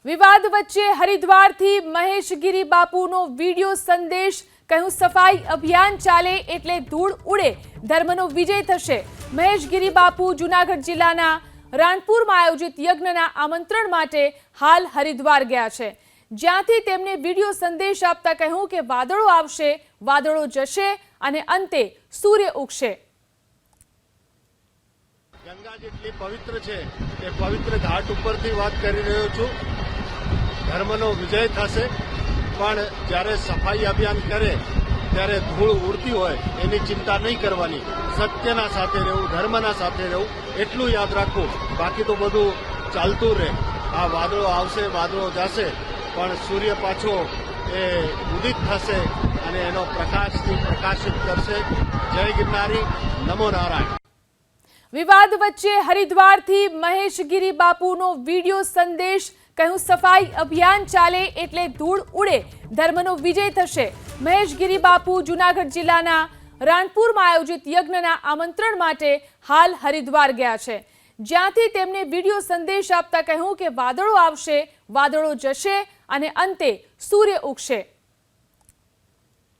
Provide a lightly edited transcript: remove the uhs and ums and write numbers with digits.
વિવાદ વચ્ચે હરિદ્વારથી મહેશગીરી બાપુનો વિડિયો સંદેશ કહ્યું સફાઈ અભિયાન ચાલે એટલે ધૂળ ઉડે ધર્મનો વિજય થશે। મહેશગીરી બાપુ જૂનાગઢ જિલ્લાના રાણપુરમાં આયોજિત યજ્ઞના આમંત્રણ માટે હાલ હરિદ્વાર ગયા છે, જ્યાંથી તેમને વિડિયો સંદેશ આપતા કહ્યું કે વાદળો આવશે, વાદળો જશે અને અંતે સૂર્ય ઉગશે। ગંગા જેટલી પવિત્ર છે એ પવિત્ર ઘાટ ઉપરથી વાત કરી રહ્યો છું। ધર્મનો વિજય થશે, પણ જ્યારે સફાઈ અભિયાન કરે ત્યારે ધૂળ ઉડતી હોય એની ચિંતા નહીં કરવાની, સત્યના સાથે રહેવું, ધર્મના સાથે રહેવું એટલું યાદ રાખવું, બાકી તો બધું ચાલતું રહે। આ વાદળો આવશે, વાદળો જશે, પણ સૂર્ય પાછો એ ઉદિત થશે અને એનો પ્રકાશથી પ્રકાશિત કરશે। જય ગિરનારી, નમો નારાયણ। વિવાદ વચ્ચે હરિદ્વારથી મહેશગીરી બાપુનો વિડિયો સંદેશ કહ્યું સફાઈ અભિયાન ચાલે એટલે ધૂળ ઉડે ધર્મનો વિજય થશે। મહેશગીરી બાપુ જૂનાગઢ જિલ્લાના રાણપુરમાં આયોજિત યજ્ઞના આમંત્રણ માટે હાલ હરિદ્વાર ગયા છે, જ્યાંથી તેમને વિડિયો સંદેશ આપતા કહ્યું કે વાદળો આવશે, વાદળો જશે અને અંતે સૂર્ય ઉગશે।